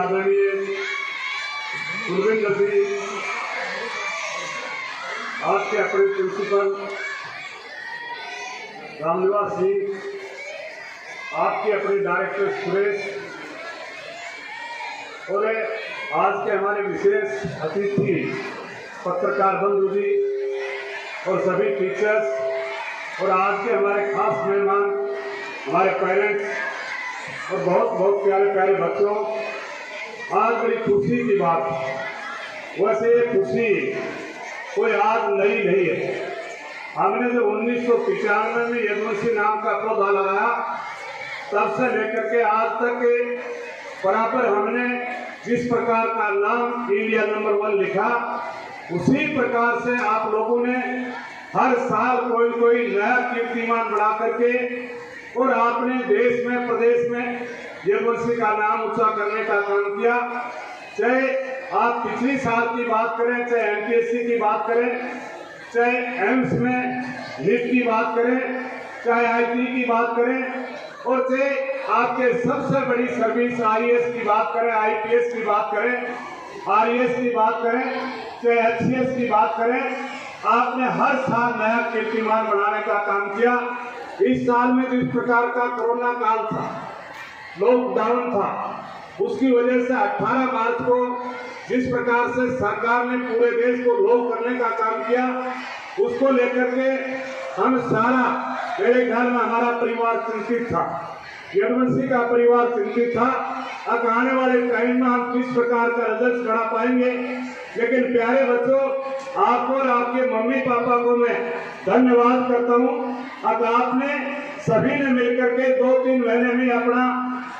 आदरणीय गुरविंदर जी, आज के अपने प्रिंसिपल रामनिवास जी, आपके अपने डायरेक्टर सुरेश और आज के हमारे विशेष अतिथि पत्रकार बंधु जी और सभी टीचर्स और आज के हमारे खास मेहमान हमारे पेरेंट्स और बहुत बहुत प्यारे प्यारे बच्चों, आज बड़ी खुशी की बात है। वैसे ये खुशी कोई आज नई नहीं है। हमने जब 1995 में यदुवंशी नाम का पौधा लगाया, तब से लेकर के आज तक बराबर हमने जिस प्रकार का नाम इंडिया नंबर 1 लिखा, उसी प्रकार से आप लोगों ने हर साल कोई नया कीर्तिमान बढ़ा करके और आपने देश में प्रदेश में यदुवंशी का नाम ऊंचा करने का काम किया। चाहे आप पिछली साल की बात करें, चाहे एमपीएससी की बात करें, चाहे एम्स में नीट की बात करें, चाहे आईटी की बात करें, और चाहे आपके सबसे बड़ी सर्विस आईएएस की बात करें, आईपीएस की बात करें, आरईएस की बात करें, चाहे एचसीएस की बात करें, आपने हर साल नया कीर्तिमान बनाने का काम किया। इस साल में जिस प्रकार का कोरोना काल था, लॉकडाउन था, उसकी वजह से 18 मार्च को जिस प्रकार से सरकार ने पूरे देश को लॉक करने का काम किया, उसको लेकर के हम सारा, मेरे घर में हमारा परिवार चिंतित था, यदुवंशी का परिवार चिंतित था। अब आने वाले टाइम में हम किस प्रकार का रिजल्ट बढ़ा पाएंगे। लेकिन प्यारे बच्चों, आपको और आपके मम्मी पापा को मैं धन्यवाद करता हूँ। अब आपने सभी ने मिलकर के 2-3 महीने में अपना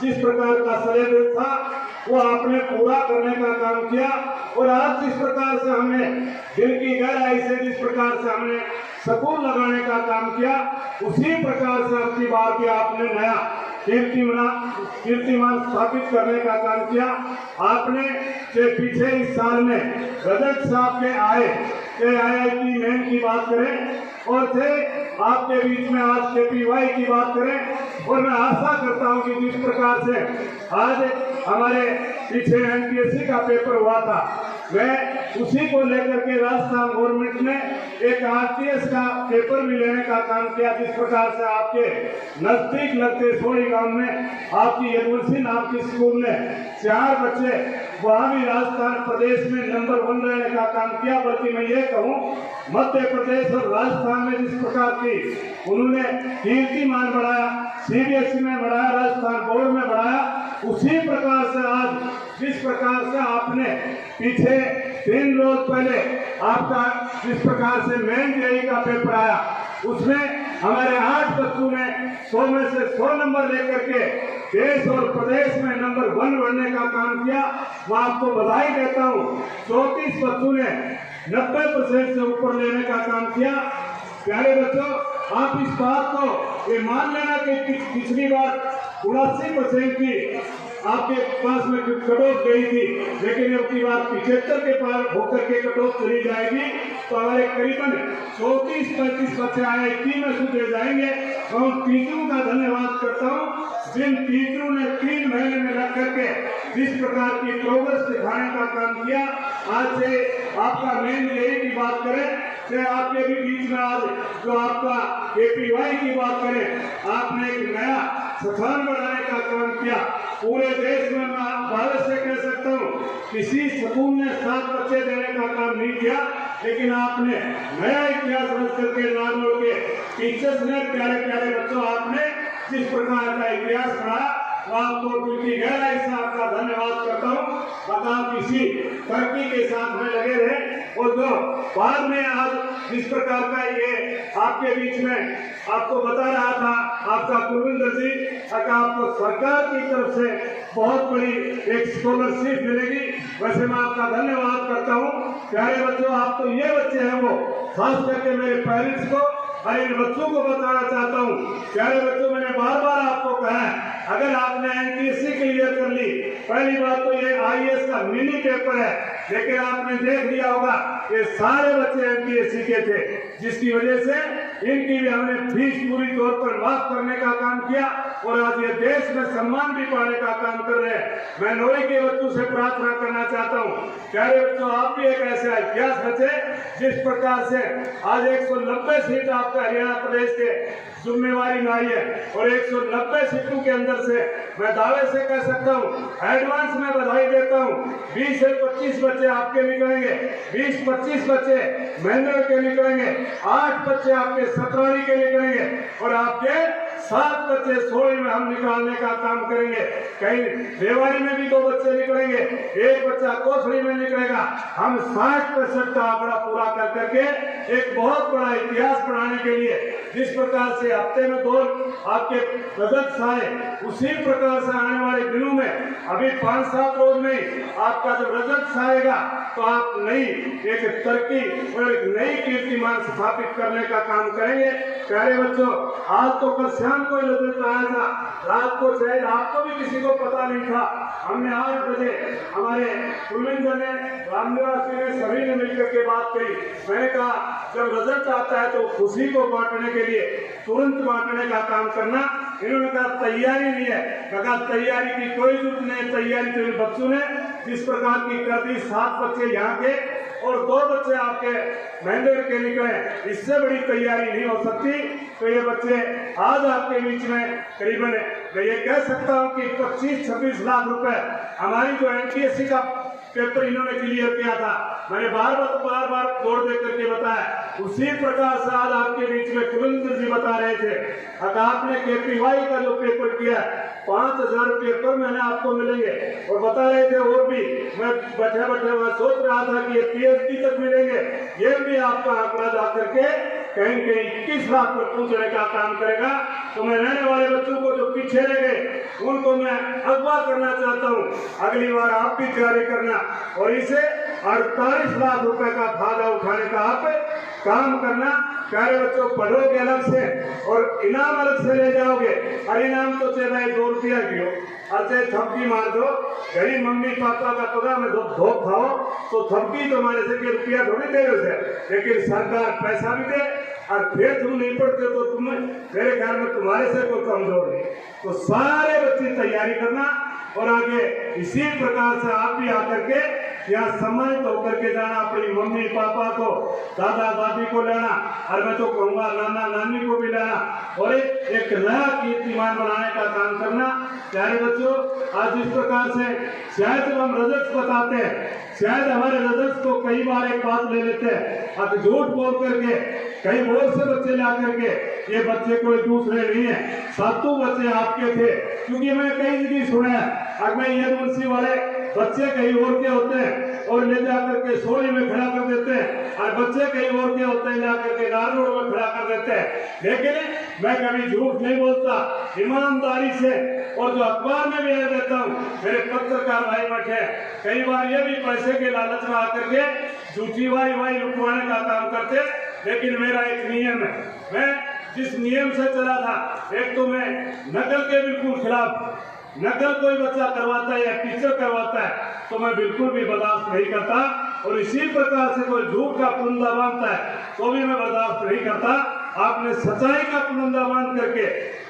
जिस प्रकार का सिलेबस था वो आपने पूरा करने का काम किया, और आज जिस प्रकार से हमने दिल की गहराई से जिस प्रकार से हमने सुकून लगाने का काम किया, उसी प्रकार से अब की बार भी आपने नया कीर्तिमान स्थापित करने का काम किया। आपने पीछे इस साल में रजत साहब के आए, आईआईटी मेन की बात करें, और थे आपके बीच में आज केपीवाई की बात करें, और मैं आशा करता हूं कि जिस प्रकार से आज हमारे पीछे एमपीएससी का पेपर हुआ था, मैं उसी को लेकर के राजस्थान गवर्नमेंट ने एक आरटीएस का पेपर भी लेने का काम किया। जिस प्रकार से आपके नजदीक लगते सोनी गांव में आपकी यदुवंशी नाम की स्कूल ने 4 बच्चे वहां भी राजस्थान प्रदेश में नंबर 1 रहने का काम किया। बल्कि मैं ये कहूँ, मध्य प्रदेश और राजस्थान में जिस प्रकार की उन्होंने कीर्तिमान बढ़ाया, सीबीएसई में बढ़ाया, राजस्थान बोर्ड में बढ़ाया, उसी प्रकार से आज जिस प्रकार से आपने पीछे 3 रोज पहले आपका जिस प्रकार से मेन जेईई का पेपर आया, उसमें हमारे 8 बच्चों ने 100 में से 100 नंबर लेकर के देश और प्रदेश में नंबर 1 बढ़ने का काम किया। मैं आपको बधाई देता हूँ। 34 बच्चों ने 90% से ऊपर लेने का काम किया। प्यारे बच्चों, आप इस बात को ये मान लेना कि पिछली बार 79% की आपके पास में कट ऑफ गई थी, लेकिन अब की बात 75 के पार होकर के कट ऑफ चली जाएगी, तो हमारे करीबन 34-35 बच्चे आईआईटी में सुधर जाएंगे। और टीचरों का धन्यवाद करता हूँ, जिन टीचरों ने 3 महीने में लग करके जिस प्रकार की प्रोग्रेस दिखाने का काम किया। आज से आपका मेन जेईई की बात करें, चाहे आपके भी बीच में आज जो आपका केपीवाई की बात करें, आपने एक नया स्थान बढ़ाने का काम किया। पूरे देश में मैं भारत से कह सकता हूँ, किसी स्कूल ने 7 बच्चे देने का काम नहीं किया, लेकिन आपने नया इतिहास रच करके नागौर के टीचर्स ने, प्यारे प्यारे बच्चों, आपने जिस प्रकार का इतिहास पढ़ाया, आपको दिल की गहराई से आपका धन्यवाद करता हूँ। आप इसी तरक्की के साथ में लगे रहे, और जो बाद में आज जिस प्रकार का ये आपके बीच में आपको बता रहा था आपका गुरविंदर जी, अगर आपको सरकार की तरफ से बहुत बड़ी एक स्कॉलरशिप मिलेगी, वैसे मैं आपका धन्यवाद करता हूँ। प्यारे बच्चों, आप तो ये बच्चे हैं वो, खास करके मेरे पेरेंट्स को और इन बच्चों को बताना चाहता हूँ। प्यारे बच्चों, मैंने बार बार आपको कहा है, अगर आपने एमपीएससी क्लियर कर ली, पहली बात तो ये आईएएस का मिनी पेपर है, लेकिन आपने देख लिया होगा ये सारे बच्चे एमपीएससी के थे, जिसकी वजह से इनकी भी हमने फीस पूरी तौर पर माफ करने का काम किया और आज ये देश में सम्मान भी पाने का काम कर रहे हैं। मैं नोई के बच्चों से प्रार्थना करना चाहता हूँ, प्यारे बच्चों, आप भी एक ऐसा इतिहास बचे जिस प्रकार से आज 190 सीट आपका हरियाणा प्रदेश के जिम्मेवारी में आई है और 190 सीटों के अंदर से मैं दावे से कह सकता हूँ, एडवांस में बधाई देता हूँ, 20 से 25 बच्चे आपके निकलेंगे, 20-25 बच्चे महेंद्र के निकलेंगे, 8 बच्चे आपके सतराड़ी के निकलेंगे और आपके 7 बच्चे सोड़ी में हम निकालने का काम करेंगे। कहीं रेवाड़ी में भी 2 बच्चे निकलेंगे, 1 बच्चा कोसड़ी में निकलेगा। हम 60% का आंकड़ा पूरा कर करके एक बहुत बड़ा इतिहास बनाने के लिए जिस प्रकार से हफ्ते में 2 आपके रजत आए, उसी प्रकार से आने वाले दिनों में अभी 5-7 रोज में आपका जब रजत आएगा तो आप नई एक तरक्की और एक नई कीर्तिमान स्थापित करने का काम करेंगे। प्यारे बच्चों, आज तो कल शाम को रजत आया था, रात को शायद आपको भी किसी को पता नहीं था। हमने 8 बजे हमारे कुलविंदर ने, रामनिवासी ने, सभी ने मिलकर के बात कही। मैंने कहा जब रजत आता है तो खुशी को बांटने के लिए तुरंत बांटने का काम करना। इन्होंने कहा तैयारी नहीं है, कहा तैयारी की कोई जरूरत नहीं, तैयारी तो इन बच्चों ने जिस प्रकार की कर दी, 7 बच्चे यहाँ के और 2 बच्चे आपके महेंद्र के निकले, इससे बड़ी तैयारी नहीं हो सकती। तो ये बच्चे आज आपके बीच में करीबन मैं ये कह सकता हूँ कि 25-26 लाख रुपए हमारी जो एमपीएससी का पेपर इन्होंने क्लियर किया था, मैंने बार बार जोर दे करके बताया, उसी प्रकार से आज आपके बीच में कुलविंदर जी बता रहे थे, अगर आपने केपीवाई का जो पेपर किया 5,000 रुपये पर महीने आपको मिलेंगे और बता रहे थे और भी, मैं बैठे मैं सोच रहा था कि ये पीएचडी तक मिलेंगे, ये भी आपका आंकड़ा जा करके कहीं 21 लाख पर पहुंचने का काम करेगा। तो मैं रहने वाले बच्चों को जो पीछे रह गए उनको मैं अगवा करना चाहता हूं, अगली बार आप भी तैयारी करना और इसे 48 लाख रुपए का फायदा उठाने का आप काम करना। प्यारे बच्चों, पढ़ोगे अलग से और इनाम अलग से ले जाओगे, और इनाम तो चाहे 2 रुपया की हो और चाहे थपकी मार दो, गरीब मम्मी पापा का पता में धोप खाओ तो थपकी तो मारे से रुपया थोड़ी दे रहे थे, लेकिन सरकार पैसा भी दे और फिर तुम नहीं पढ़ते तो तुम मेरे ख्याल में तुम्हारे से कोई कमजोर नहीं। तो सारे बच्चे तैयारी करना और आगे इसी प्रकार से आप भी आकर के यहाँ सम्मानित होकर के जाना, अपनी मम्मी पापा को, दादा दादी को लेना और मैं तो कहूँगा नाना नानी को भी लेना और एक नया कीर्तिमान बनाने का काम करना। प्यारे बच्चों, आज जिस प्रकार से शायद जब हम रजत बताते हैं, शायद हमारे रजत को कई बार एक बात ले लेते हैं और झूठ बोल करके कई बहुत से बच्चे ला करके, ये बच्चे कोई दूसरे नहीं है, 7 बच्चे आपके थे, क्योंकि मैं कई जगह सुना है और मैं ये मुंशी वाले बच्चे कहीं और के होते हैं और ले जाकर के सोनी में खड़ा कर देते हैं और बच्चे कहीं और के होते हैं ला करके नारोड में खड़ा कर देते हैं। लेकिन मैं कभी झूठ नहीं बोलता, ईमानदारी से, और जो अखबार में भी लिख देता हूँ, मेरे पत्रकार भाई बैठे कई बार ये भी पैसे के लालच में आकर के झूठी वाई लुटवाने का काम करते, लेकिन मेरा एक नियम है, मैं जिस नियम से चला था, एक तो मैं नकल के बिल्कुल खिलाफ, नकल कोई बच्चा करवाता है या टीचर करवाता है तो मैं बिल्कुल भी बर्दाश्त नहीं करता, और इसी प्रकार से कोई झूठ का पुलिंदा बांधता है तो भी मैं बर्दाश्त नहीं करता। आपने सच्चाई का पुलिंदा बांध करके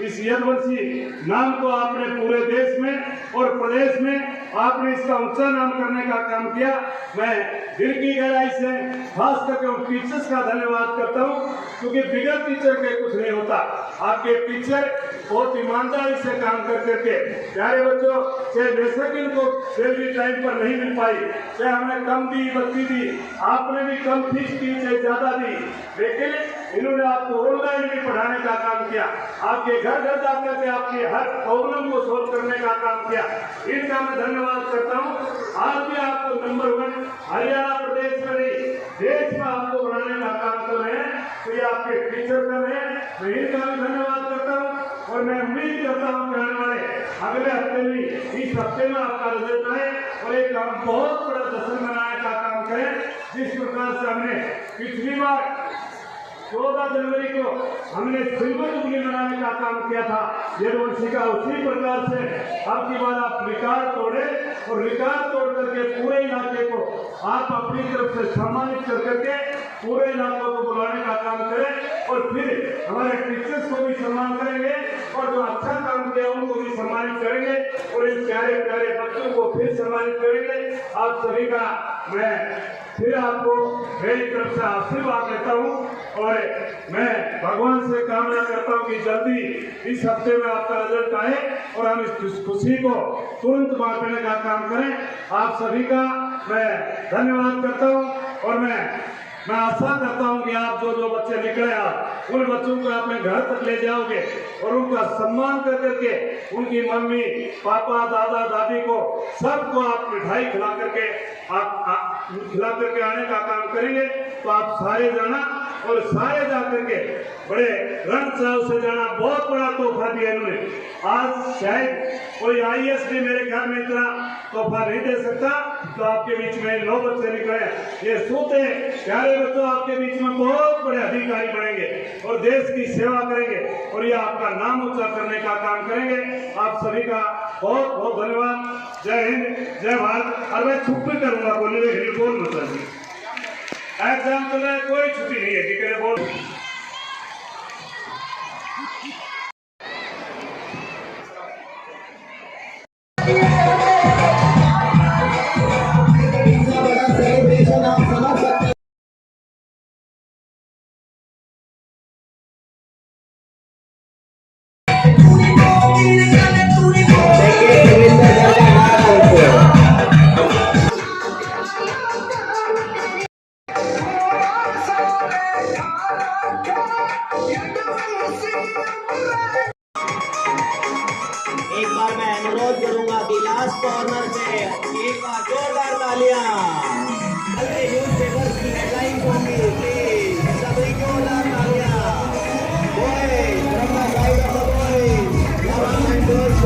इस यदुवंशी नाम को आपने पूरे देश में और प्रदेश में आपने इसका ऊंचा नाम करने का काम किया। मैं दिल की गहराई से खास करके उन टीचर्स का धन्यवाद करता हूं, क्योंकि बिगड़ टीचर के कुछ नहीं होता। आपके टीचर बहुत ईमानदारी से काम कर करके, प्यारे बच्चों, चाहे बेशक इनको सैलरी टाइम पर नहीं मिल पाई, चाहे हमने कम दी बत्ती दी, आपने भी कम फीस दी चाहे ज्यादा दी, लेकिन इन्होंने आपको ऑनलाइन भी पढ़ाने का काम किया, आपके घर घर जाकर के आपके हर प्रॉब्लम को सोल्व करने का काम किया। इनका मैं धन्यवाद करता हूँ। आज भी आपको नंबर 1 हरियाणा प्रदेश में नहीं देश में आपको बनाने का काम कर रहे हैं, तो ये आपके टीचर कर रहे हैं, मैं इनका भी धन्यवाद करता हूँ। और मैं उम्मीद करता हूँ कि आने वाले अगले हफ्ते में, इस हफ्ते में आपका रिजल्ट आए और एक हम बहुत बड़ा जश्न मनाने का काम करें, जिस प्रकार से हमने पिछली बार 14 जनवरी को हमने सिल्वर जुबली मनाने का काम किया था यदुवंशी का। उसी प्रकार से अब की बार आप रिकॉर्ड तोड़े और रिकॉर्ड तोड़ करके पूरे इलाके को आप अपनी तरफ से सम्मानित कर करके पूरे इलाकों को बुलाने का काम करें और फिर हमारे टीचर्स को भी सम्मान करेंगे और जो अच्छा काम किया उनको भी सम्मानित करेंगे और इन प्यारे प्यारे बच्चों को फिर सम्मानित करेंगे। आप सभी का मैं फिर आपको मेरी तरफ से आशीर्वाद देता हूँ और मैं भगवान से कामना करता हूँ कि जल्दी इस हफ्ते में आपका रिजल्ट आए और हम इस खुशी को तुरंत बांटने का काम करें। आप सभी का मैं धन्यवाद करता हूँ और मैं आशा करता हूं कि आप जो बच्चे निकले आप उन बच्चों को अपने घर तक ले जाओगे और उनका सम्मान कर करके उनकी मम्मी पापा दादा दादी को सबको आप मिठाई खिला करके आने का काम करेंगे। तो आप सारे जाना और सारे जा करके बड़े रंग चाव से जाना। बहुत बड़ा तोहफा दिया इन्होंने। आज शायद कोई IAS भी मेरे घर में इतना तोहफा नहीं दे सकता। तो आपके बीच में 9 बच्चे निकले, ये सोते प्यारे बच्चों आपके बीच में बहुत बड़े अधिकारी बनेंगे और देश की सेवा करेंगे और ये आपका नाम ऊंचा करने का काम करेंगे। आप सभी का बहुत बहुत धन्यवाद। जय हिंद, जय भारत। और मैं छुट्टी करूंगा, बोलिए बोल मतलब एग्जाम चल रहा है, कोई छुट्टी नहीं है ठीक है बोल। एक बार मैं अनुरोध करूंगा कि लास्ट कॉर्नर से एक बार जोरदार तालियां। न्यूज़पेपर की हेडलाइंस होंगी, प्लीज सभी जोरदार तालियां। Boys from the side of the boys, come and girls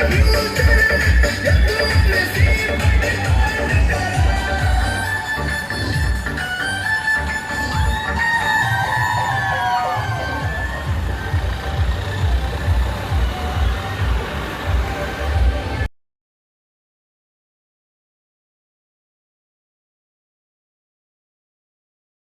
You